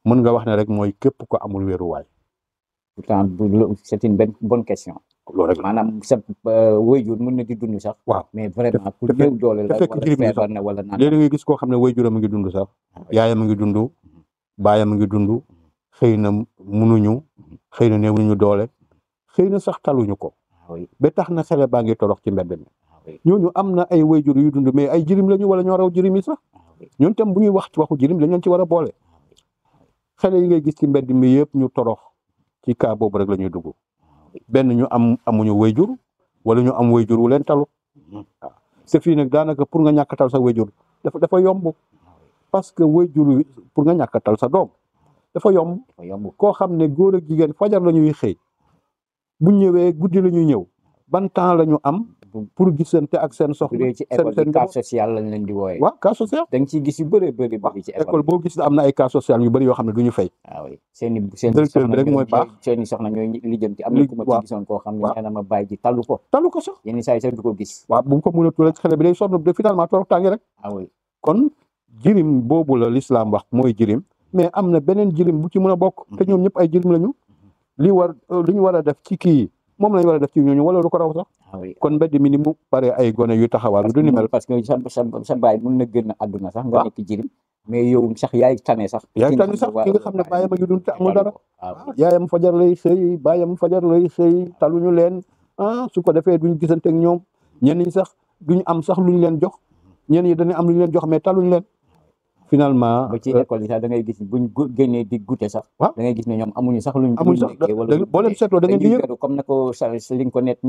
mën nga wax ne rek mooy képp ko amul wéeruwaay. pourtant c'est une bonne question. loolu rek maanaam sa waajur mën na di dund sax. waaw mais vraiment pour néew doole la fekk njirim gi sax wala naan. léegi nga gis koo xam ne waajuram a ngi dund sax yaayam a ngi dund baayam a ngi dund xëy na munuñu xëy na néewuñu doole xëy na sax taluñu ko. ba tax na xale baa ngi torox ci mbedd mi. ñooñu am na ay wayjur yu dund mais ay jirim lañu wala ñoo raw jirim yi sax ñun tam bu ñuy wax ci waxu jirim dañ leen ci war a boole xale yi ngay gis ci mbedd mi yëpp ñu torox ci cas boobu rek la ñuy dugg benn ñu amuñu wayjur wala ñu am wayjur wu leen talu waaw te fii nag daanaka pour nga ñàkkatal sa wayjur dafa yomb parce que wayjur pour nga ñàkkatal sa doom dafa yomb koo xam ne góor ak jigéen fajar la ñuy xëy bu ñëwee guddi la ñuy ñëw ban temps la ñu am pour gisante ak seen soxla ci école bi cas social lañ leen di wooye waaw cas social da nga ciy gis yu bëri ci école boo gis am na ay cas social yu bëri yoo xam ne du ñu fay seen directeur bi rek mooy baax seeni soxna ñooy lijjanti am na ku ma ci gisoon koo xam ne nee na ma bàyyi ji talu ko sax yenn saa yi sax du ko gis waaw bu ko mënatul rek xale bi day sonn de finalement torox tàngi rek kon jirim boobu la l'islam wax mooy jirim mais am na beneen jirim bu ci mën a bokk te ñoom ñëpp ay jirim lañu li ñu war a def ci kii moom lañu war a def ci ñooñu wala lu ko raw sax kon mbedd mi ni mu bare ay gone yu taxawal du ni mel parce que sa baay mën na génn àdduna sax nga nekk jirim mais yow sax yaay tane sax ki nga xam ne baayam a ngi dund te amul dara yaayam fajar lay xëy baayam fajar lay xëy taluñu leen su ko defee duñ gisante ak ñoom ñenn ñi sax duñu am sax luñ leen jox ñenn ñi dañuy am luñ leen jox mais taluñu leen finalement ba ci école yi sax da ngay gis buñ génnee di goûter sax da ngay gis ne ñoom amuñu sax luñ boo leen seetloo da ngeen di yëg comme na ko li nga ko net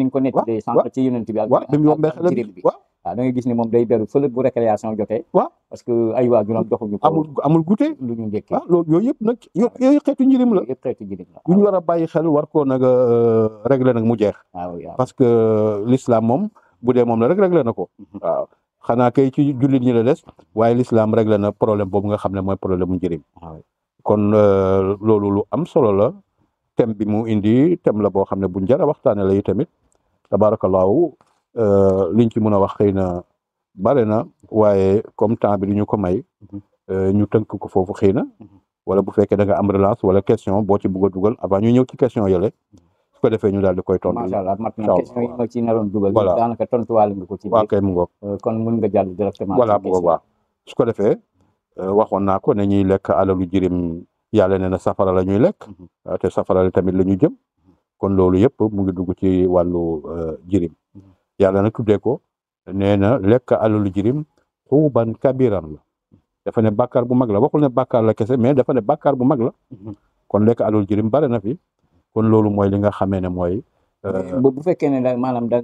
de sànq ci yonent bi ak jirim bi waaw da ngay gis ne moom day beru fële bu récréation jotee parce que ay waajuram joxuñu ko amul goûter lu ñu ndekkee loolu yooyu yëpp nag yooyu xeetu njirim la bu ñu war a bàyyi xel war koo nag régler nag mu jeex parce que l'islam moom bu dee moom la rek régler na ko waaw xanaa kay ci jullit ñi la des waaye l'islam réglé na problème boobu nga xam ne mooy problème mu njëriñ kon loolu lu am solo la thème bi mu indi thème la boo xam ne buñ jar a waxtaane la yi tamit tabaarakallaahu liñ ci mën a wax xëy na bare na waaye comme temps bi du ñu ko may ñu tënk ko foofu xëy na wala bu fekkee da nga am relance wala question boo ci bëgg a dugal avant ñu ñëw ci question yële ko defee ñu daal di koy tontu. macha allah mat na question yi ma ci naroon dugal. voilà daanaka tontuwaale nga ko ci biir. waaw kay mu ngoog. kon mun nga jàll directement. voilà mu ngoog waaw su ko defee waxoon naa ko ne ñuy lekk alalu jirim yàlla nee na safara la ñuy lekk. te safara la tamit la ñu jëm. kon loolu yëpp mu ngi dugg ci wàllu jirim. yàlla nag tuddee ko nee na lekk alalu jirim xuuban kabiran la. dafa ne bàkkaar bu mag la waxul ne bàkkaar la kese mais dafa ne bàkkaar bu mag la. kon lekk alalu jirim bare na fi. kon loolu mooy li nga xamee ne mooy. bu fekkee ne maanaam da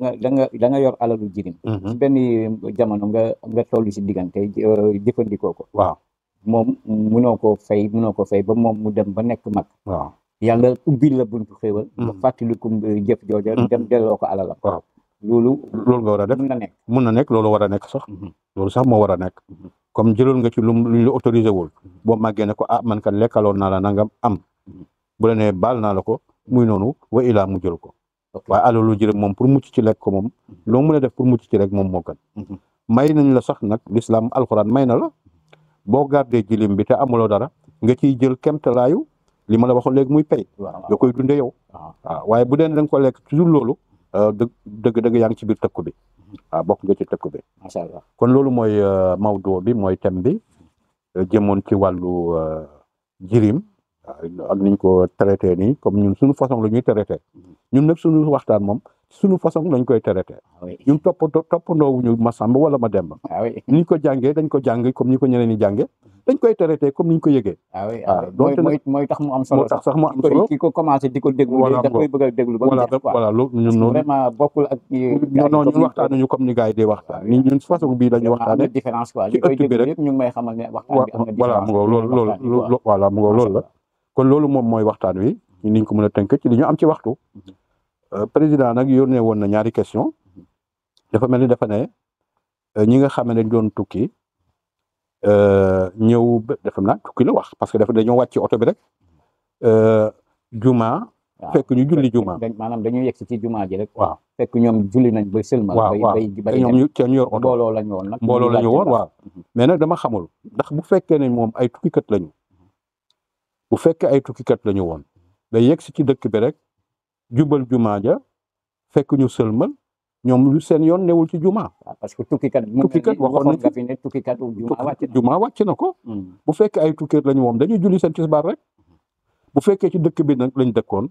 nga yor alalu jirim. ci benn jamono nga toll si diggante jëfandikoo ko. waaw moom munoo koo fay ba moom mu dem ba nekk mag. waaw yàlla ubbil la buntu xéewal. nga fàttaliku jëf jooja dem delloo ko alalam. waaw loolu nga war a def mun na nekk loolu war a nekk sax. loolu sax moo war a nekk. comme jëloon nga ci lu ñu autorisé wul. boo màggee ne ko man kat lekkaloon naa la nangam am. bu la nee baal naa la ko. muy noonu wa ilaa mu jël ko. waaye alalu jirim moom pour mucc ci lekk ko moom loo mën a def pour mucc ci rek moom moo gën. may nañ la sax nag l'islam alxuraan may na la boo gardee jilim bi te amuloo dara nga ciy jël kemtalaayu li ma la waxoon léegi muy pay. nga koy dundee yow. waaw waaye bu dee da nga ko lekk toujours loolu dëgg yaa ngi ci biir tëkku bi. waaw bokk nga ci tëkku bi. macha allah kon loolu mooy mawdu bi mooy thème bi jëmoon ci wàllu jirim. ak niñ ko traité nii comme ñun suñu façon la ñuy traité ñun nag suñu waxtaan moom suñu façon lañ koy traité ñun toppandoowu ñu ma sàmb wala ma demb niñ ko jàngee dañ ko jàng comme ni ko ñeneen ñi jàngee dañ koy traité comme niñ ko yëgee mooy tax mu am solo moo tax sax mu am solo ki ko commencé di ko déglu da koy bëgg a déglu voilà loolu ñun noonu vraiment bokkul ak non ñun waxtaanuñu comme ni gars yi di waxtaan ni ñun façon bii dañuy waxtaane différence quoi li koy déglu yëpp ñu ngi may xamal ne waxtaan bi am na voilà mu loolu voilà mu loolu la kon loolu moom mooy waxtaan wi niñ ko mën a tënk ci li ñu am ci waxtu président nag yónnee woon na ñaari question dafa mel ni dafa ne ñi nga xam ne dañ doon tukki ñëw dafa naa tukki la wax parce que dafa dañoo wàcc oto bi rek juma fekk ñu julli juma maanaam dañuy yegg ci juma ji rek waaw fekk ñoom julli nañ ba sëlmal te ñoom ñu yor oto mbooloo lañu woon nag mbooloo lañu woon waaw mais nag dama xamul ndax bu fekkee ne moom ay tukkikat lañu bu fekkee ay tukkikat la ñu woon ba yegg si ci dëkk bi rek jubal juma ja fekk ñu sëlmal ñoom lu seen yoon newul ci juma. parce que tukkikat waxoon nañ nga fi ne tukkikat juma wàcc na ko. bu fekkee ay tukkikat la ñu woon dañuy julli seen tisbaar rek bu fekkee ci dëkk bi nag lañ dëkkoon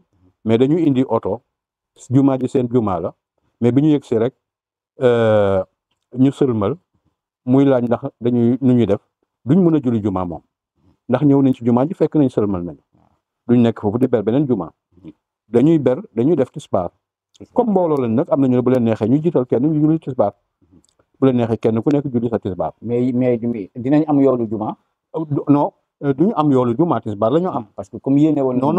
mais dañuy indi oto juma ji seen juma la mais bi ñu yegg si rek ñu sëlmal muy laaj ndax dañuy nu ñuy def duñ mën a julli juma moom. ndax ñëw nañ ci jumaa ji fekk nañ sëlmal nañ duñ nekk foofu di ber beneen jumaa dañuy def tisbaar comme mbooloo lañ nag am nañu ne bu leen neexee ñu jiital kenn ñu julli tisbaar bu leen neexee kenn ku nekk julli sa tisbaar. mais dinañ am yoolu jumaa. non duñu am yoolu jumaa tisbaar la ñu am. parce que comme yéene woon. non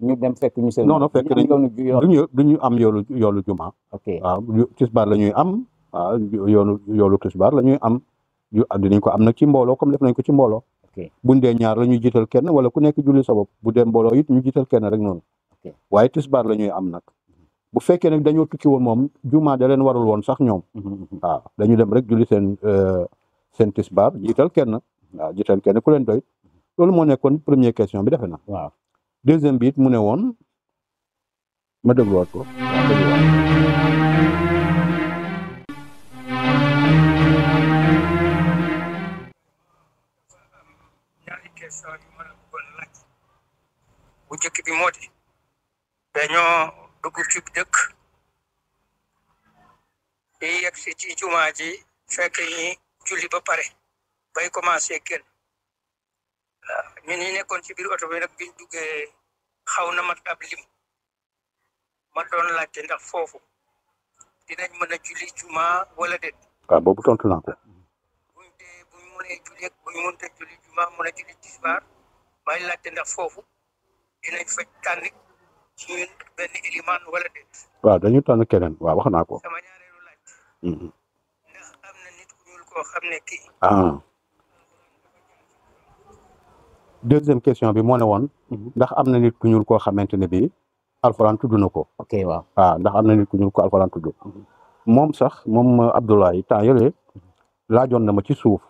ñu dem fekk ñu sëlmal. non fekk nañ duñu am yoolu jumaa. ok waaw tisbaar la ñuy am waaw yoolu tisbaar la ñuy am dinañ ko am nag ci mbooloo comme def nañ ko ci mbooloo. buñ dee ñaar la ñuy jiital kenn wala ku nekk julli sa bopp bu dee mbooloo it ñu jiital kenn rek noonu waaye tisbaar la ñuy am nag bu fekkee nag dañoo tukki woon moom jumaa da leen warul woon sax ñoom waaw dañu dem rek julli seen tisbaar jiital kenn ku leen doy loolu moo nekkoon première question bi defe na waaw deuxième bi it mu ne woon ma dégluwaat ko bu njëkk bi moo di dañoo dugg ci dëkk di yegg si ci jumaa ji fekk ñi julli ba pare bay commencé génn ñun ñi nekkoon ci biir oto bi nag biñ duggee xaw na mat ab lim ma doon laajte ndax foofu dinañ mën a julli jumaa wala déet. waaw boobu tontu naa ko. buñ mënee julli ak buñ mënta julli jumaa mën a julli tisbaar may laajte ndax foofu dinañ fa tànn ci ñun benn ilimaan wala déet. waaw dañu tànn keneen waaw wax naa ko. sama ñaareelu laaj. ndax am na nit ku ñuul koo xam ne kii. deuxième question bi moo ne woon. ndax am na nit ku ñuul koo xamante ne bii alxuraan tudd na ko. ok waaw ndax am na nit ku ñuul ko alxuraan tudd. moom Abdoulaye temps yële laajoon na ma ci suuf.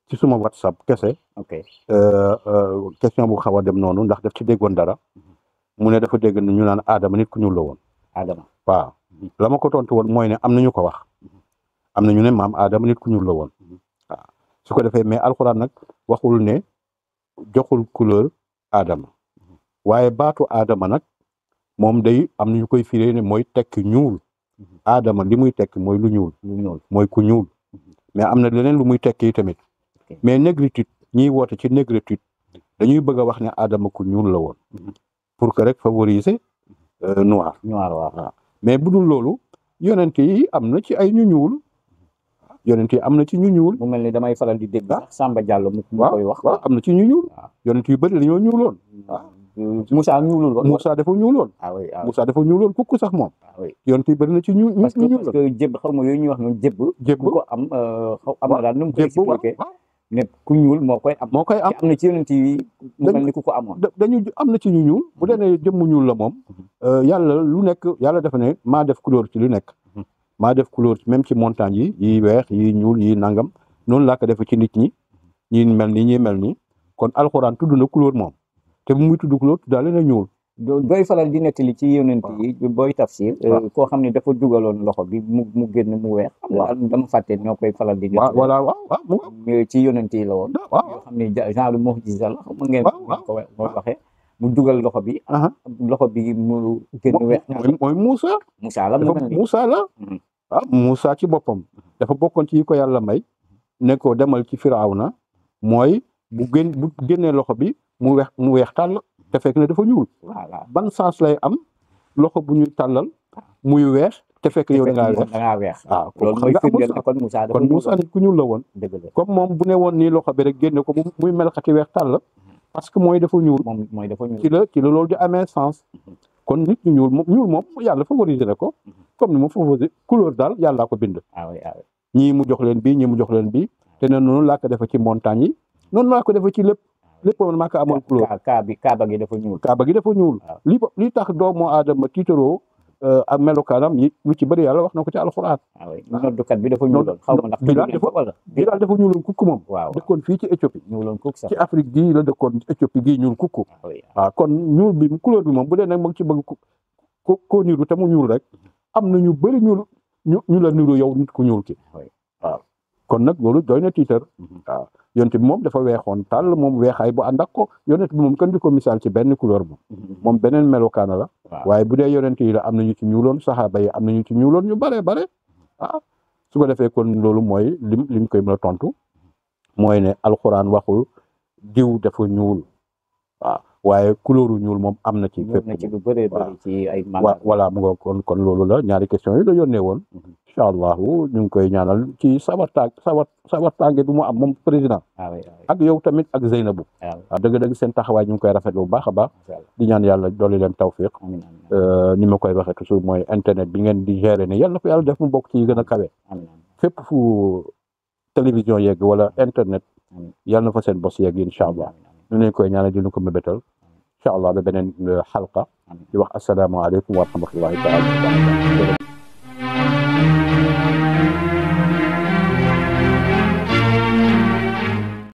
ci suma WhatsApp kese. ok question bu xaw a dem noonu ndax daf ci déggoon dara. mu ne dafa dégg ñu naan Adama nit ku ñuul la woon. Adama waaw la ma ko tontu woon mooy ne am na ñu ko wax am na ñu ne maam Adama nit ku ñuul la woon waaw su ko defee mais alxuraan nag waxul ne joxul couleur Adama waaye baatu Adama nag moom day am na ñu koy firee ne mooy tekki ñuul Adama li muy tekki mooy lu ñuul mooy ku ñuul mais am na leneen lu muy tekki tamit mais négritude ñiy woote ci négritude dañuy bëgg a wax ne Adama ku ñuul la woon pour que rek favoriser noir waaw mais bu dul loolu yonent yi am na ci ay ñu ñuul yonent yi am na ci ñu ñuul. mu mel ni damay faral di dégg sax Samba Diallo mu koy wax. waaw am na ci ñu ñuul. yonent yu bëri dañoo ñuuloon. Moussa ñuulul woon. Moussa dafa ñuuloon. Moussa dafa ñuuloon kukku sax moom. yonent yi bëri na ci ñu ñuul. parce que jébb xaw ma yooyu ñuy wax noonu jébb. ku ko am am na daal nu mu koy expliqué. ne ku ñuul moo koy am. am na ci yonent yi mu mel ni ku ko amoon. dañu am na ci ñu ñuul bu dee ne jëmmu ñuul la moom. yàlla lu nekk yàlla dafa ne maa def couleur ci lu nekk. maa def couleur même ci montagne yi weex yi ñuul yi nangam noonu laa ko defee ci nit ñi ñi mel ni ñi mel ni kon alxuraan tudd na couleur moom te bu muy tudd couleur tuddaale na ñuul. booy faral di nettali ci yonent yi booy tafsir koo xam ne dafa dugaloon loxo bi mu génn mu weex. dama fàtte ñoo koy faral di. waaw ci yonent yi la woon. yoo xam ne genre mu'jiza la xam ngeen ko waxee. mu dugal loxo bi. loxo bi mu génn weex. mooy Moussa. Moussa la. Moussa ci boppam. dafa bokkoon ci yi ko yàlla may. ne ko demal ci Firawna mooy bu génnee loxo bi mu weex tàll te fekk ne dafa ñuul. ban sens lay am loxo bu ñuy tàllal muy weex te fekk yow da ngaa weex. loolu mooy firndeel ne kon Moussa dafa kon Moussa nit ku ñuul la woon. comme moom bu ne woon nii loxo bi rek génne ko muy melxati weex tàll. parce que mooy dafa ñuul. mooy dafa ñuul ci la loolu di amee sens. kon nit ñu ñuul moom yàlla favoriser na ko. comme ni mu favoriser couleur daal yàllaa ko bind. ñii mu jox leen bii ñii mu jox leen bii. te ne noonu laa ko defee ci montagne yi. noonu laa ko defee ci lépp man maa ko amoon couleur. kaaba gi dafa ñuul. kaaba gi dafa ñuul. li tax doomu aadama tiitaroo ak melokaanam yi lu ci bëri yàlla wax na ko ci alxuraan. noddukat bi dafa ñuuloon xaw ma ndax. Bilaal dafa ñuuloon kukk moom. dëkkoon fii ci Éthiopie. ñuuloon kukk sax ci Afrique gii la dëkkoon Éthiopie gii ñuul kukk. waaw kon ñuul bi couleur bi moom bu dee nag ma ngi ci bëgg ko niru te mu ñuul rek am na ñu bëri ñu la niru yow nit ku ñuul ki. waaw kon nag loolu doy na tiitar. waaw yonent bi moom dafa weexoon tàll moom weexaay bu ànd ak ko yonent bi moom kenn di ko misaal ci benn couleur moom beneen melokaana la. waaye bu dee yonent yi la am nañu ci ñuuloon saxaaba yi am nañu ci ñuuloon ñu bare su ko defee kon loolu mooy lim koy mën a tontu mooy ne alxuraan waxul diw dafa ñuul waaw waaye couleuru ñuul moom am na ci fépp. ci lu bëree bëri ci ay voilà mu nga kon loolu la ñaari question yi la yónnee woon. incha allahu ñu ngi koy ñaanal ci sawartaange bi mu am moom président. ak yow tamit ak Zeynabou. waaw dëgg-dëgg seen taxawaay ñu ngi koy rafetlu bu baax a baax. di ñaan yàlla dolli leen tawfiq. ni ma koy waxee toujours mooy internet bi ngeen di gérer ne yàlla na fa yàlla def mu bokk ci yi gën a kawe. fépp fu télévision yegg wala internet. yàlla na fa seen bos yegg incha allah. ñu leen koy ñaanal dina ko mébétal. incha allah ba beneen xalqa. di wax asalaamaaleykum wa rahmatullahi taala.